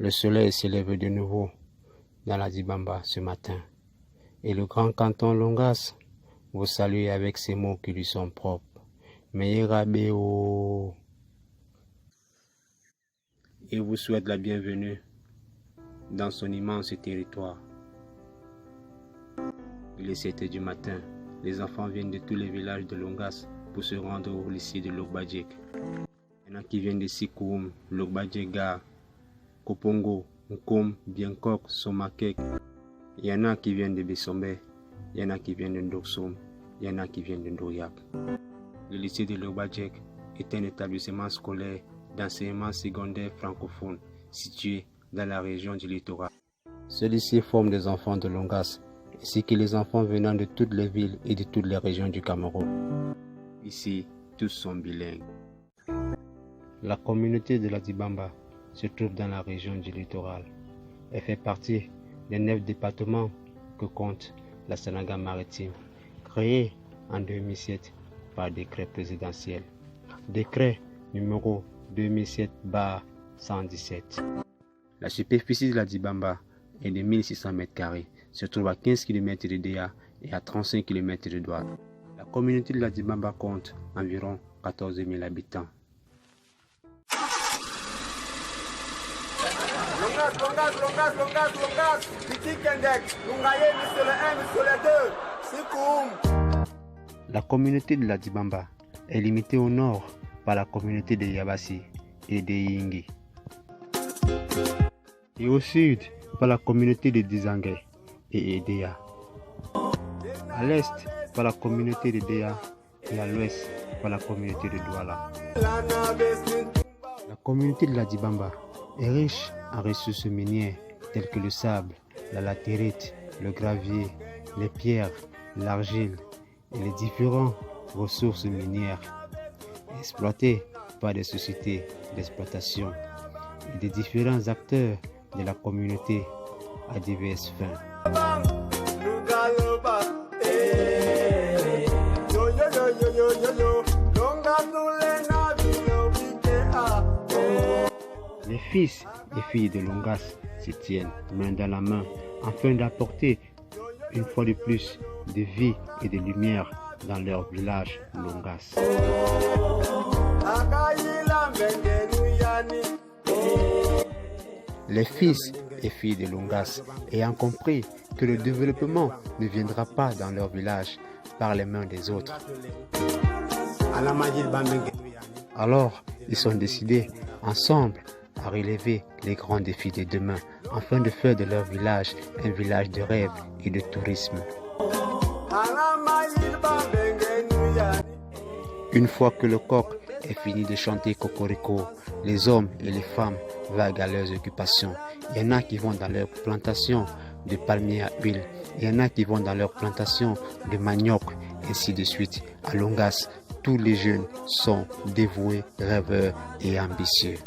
Le soleil s'élève de nouveau dans la Dibamba ce matin. Et le grand canton Longas vous salue avec ces mots qui lui sont propres. Meirabeo. Et vous souhaite la bienvenue dans son immense territoire. Il est 7 h du matin. Les enfants viennent de tous les villages de Longas pour se rendre au lycée de Logbadjek. Il y en a qui viennent de Sikoum, Logbadjega, Kopongo, Nkom, Biankok, Somakek. Il y en a qui viennent de Bessombe, il y en a qui viennent de Ndoksom, il y en a qui viennent de Ndoyak. Le lycée de Logbadjek est un établissement scolaire d'enseignement secondaire francophone situé dans la région du littoral. Ce lycée forme des enfants de Longas, ainsi que les enfants venant de toutes les villes et de toutes les régions du Cameroun. Ici, tous sont bilingues. La communauté de la Dibamba se trouve dans la région du littoral. Elle fait partie des 9 départements que compte la Sénégal-Maritime, créée en 2007 par décret présidentiel. Décret numéro 2007/117. La superficie de la Dibamba est de 1600 m², se trouve à 15 km de Déa et à 35 km de Douala. La communauté de la Dibamba compte environ 14 000 habitants. La communauté de la Dibamba est limitée au nord par la communauté de Yabassi et de Yingi, et au sud par la communauté de Dizangé et Edea, à l'est par la communauté de Déa et à l'ouest par la communauté de Douala. La communauté de la Dibamba est riche en ressources minières telles que le sable, la latérite, le gravier, les pierres, l'argile et les différentes ressources minières exploitées par des sociétés d'exploitation et des différents acteurs de la communauté à diverses fins. Les fils et filles de Longas se tiennent main dans la main afin d'apporter une fois de plus de vie et de lumière dans leur village Longas. Les fils et filles de Longas ayant compris que le développement ne viendra pas dans leur village par les mains des autres, alors ils sont décidés ensemble à relever les grands défis de demain afin de faire de leur village un village de rêve et de tourisme. Une fois que le coq est fini de chanter Cocorico, les hommes et les femmes vaguent à leurs occupations. Il y en a qui vont dans leurs plantations de palmiers à huile, il y en a qui vont dans leurs plantations de manioc, ainsi de suite. À Longas, tous les jeunes sont dévoués, rêveurs et ambitieux.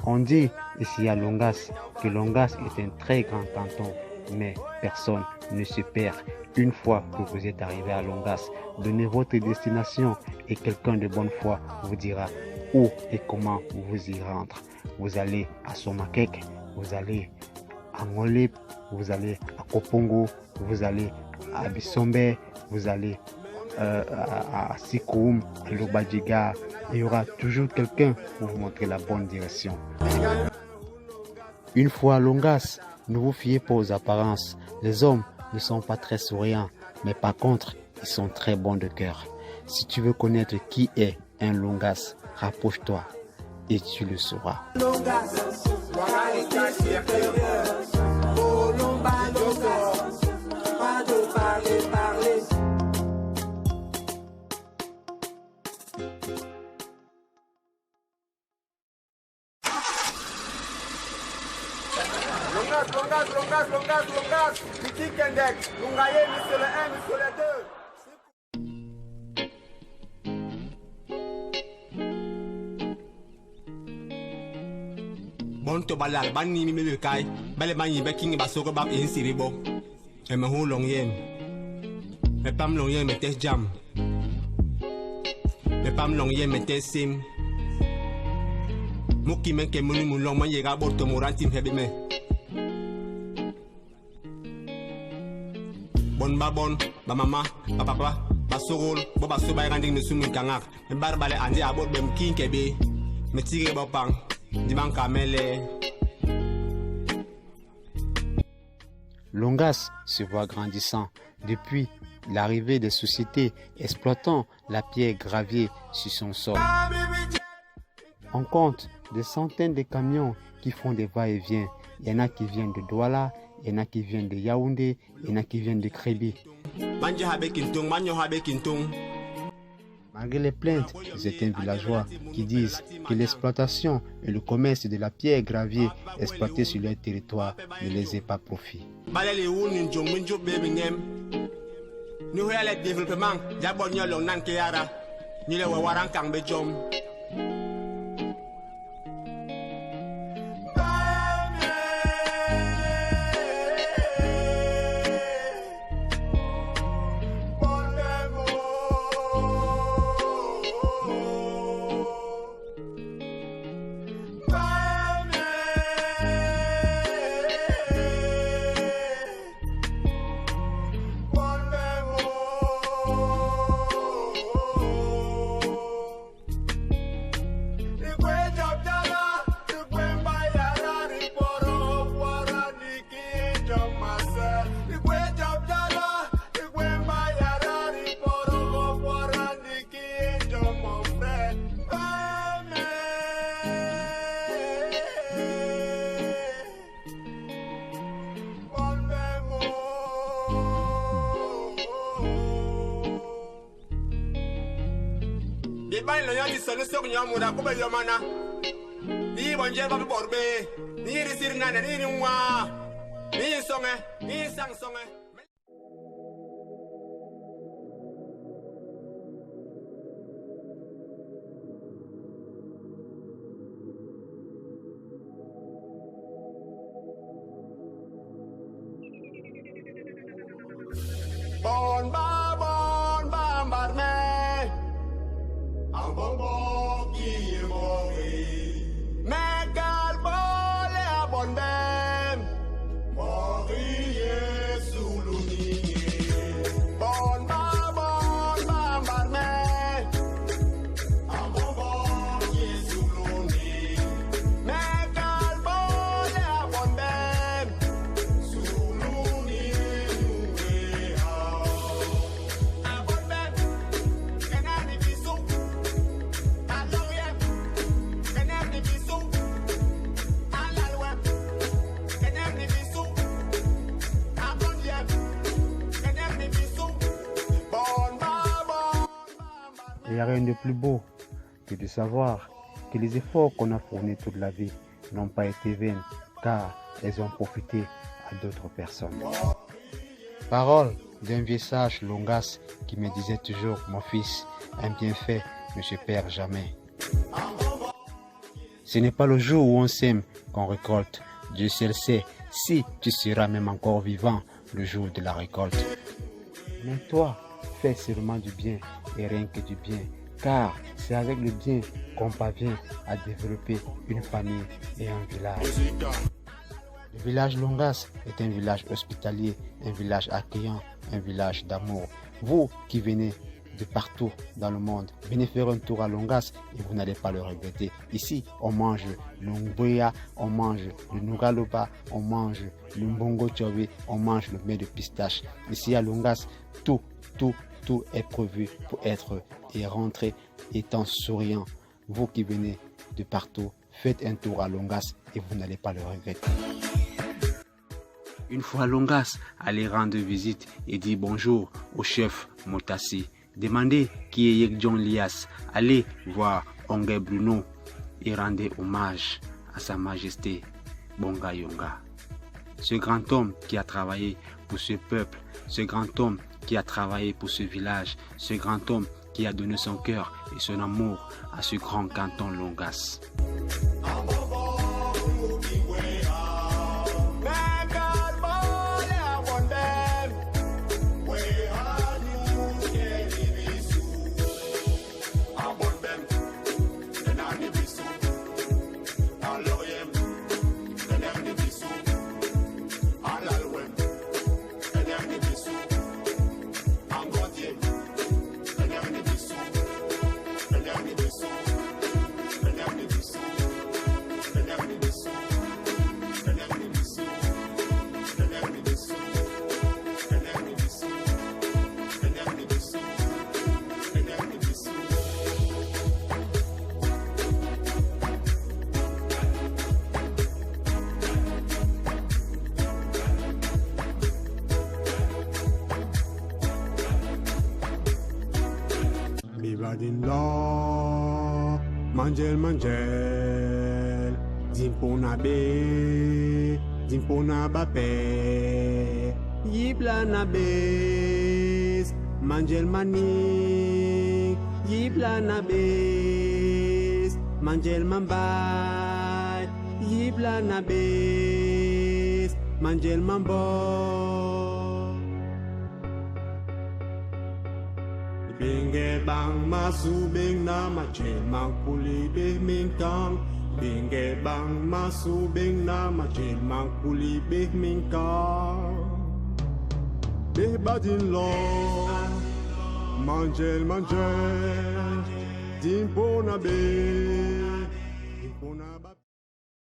On dit ici à Longas que Longas est un très grand canton, mais personne ne se perd. Une fois que vous êtes arrivé à Longas, donnez votre destination et quelqu'un de bonne foi vous dira où et comment vous y rendre. Vous allez à Somakek, vous allez à Ngolip, vous allez à Kopongo, vous allez à Bissombe, vous allez à Sikoum, à Logbadjega. Il y aura toujours quelqu'un pour vous montrer la bonne direction. Une fois à Longas, ne vous fiez pas aux apparences. Les hommes ne sont pas très souriants, mais par contre, ils sont très bons de cœur. Si tu veux connaître qui est un Longas, rapproche-toi et tu le sauras. Longas, Petit Kendek, Lungaye, monsieur le 1, monsieur le 2. Bon to balal ban ni mi me kai bale ban yi be king ba so ko ba in siri bo e me hu long yen me pam long yen me tes jam me pam long yen me tes sim muki men ke munu mun long man ye ga borto morantim hebe me bon ba mama ba papa ba sogol bo ba so ba randing ne sumu kangak me bar bale andi abot bem king kebe me tire bo pang. Longas se voit grandissant depuis l'arrivée des sociétés exploitant la pierre gravier sur son sol. On compte des centaines de camions qui font des va-et-vient. Il y en a qui viennent de Douala, il y en a qui viennent de Yaoundé, il y en a qui viennent de Crébi. Malgré les plaintes de certains villageois qui disent que l'exploitation et le commerce de la pierre gravier exploitée sur leur territoire ne les est pas profit. Bon barme, un bonbon qui est mori. Mais galbole a bon bem, mori sous l'uni. Bon barme, un bonbon qui est sous l'uni. Mais galbole a bon bem, sous l'uni. Il n'y a rien de plus beau que de savoir que les efforts qu'on a fournis toute la vie n'ont pas été vains, car elles ont profité à d'autres personnes. Parole d'un vieux sage Longas qui me disait toujours: mon fils, un bienfait ne se perd jamais. Ce n'est pas le jour où on sème qu'on récolte. Dieu seul sait si tu seras même encore vivant le jour de la récolte. Mais toi, fais seulement du bien et rien que du bien, car c'est avec le bien qu'on parvient à développer une famille et un village. Le village Longas est un village hospitalier, un village accueillant, un village d'amour. Vous qui venez de partout dans le monde, venez faire un tour à Longas et vous n'allez pas le regretter. Ici, on mange le ngboya, on mange le nougaloba, on mange le mbongo tchoué, on mange le mets de pistache. Ici à Longas, tout est prévu pour être et rentrer étant souriant. Vous qui venez de partout, faites un tour à Longas et vous n'allez pas le regretter. Une fois Longas allait rendre visite et dit bonjour au chef Motassi. Demandez qui est Yek John Lias. Allez voir Ongue Bruno et rendez hommage à sa majesté Bonga Yonga. Ce grand homme qui a travaillé pour ce peuple, ce grand homme qui a travaillé pour ce village, ce grand homme qui a donné son cœur et son amour à ce grand canton Longas. Bibadinlo, manjel, Zimpona be, Zimpona bape, Yibla na bes, manjel mani, Yibla na bes, manjel mambay, Yibla na bes, manjel mambo. Binge bang masu bing na mache mang puli be ming kang. Binge bang masu bing na mache mang puli be ming kang. Be badin lo manjel Dimpona be Dimpona ba.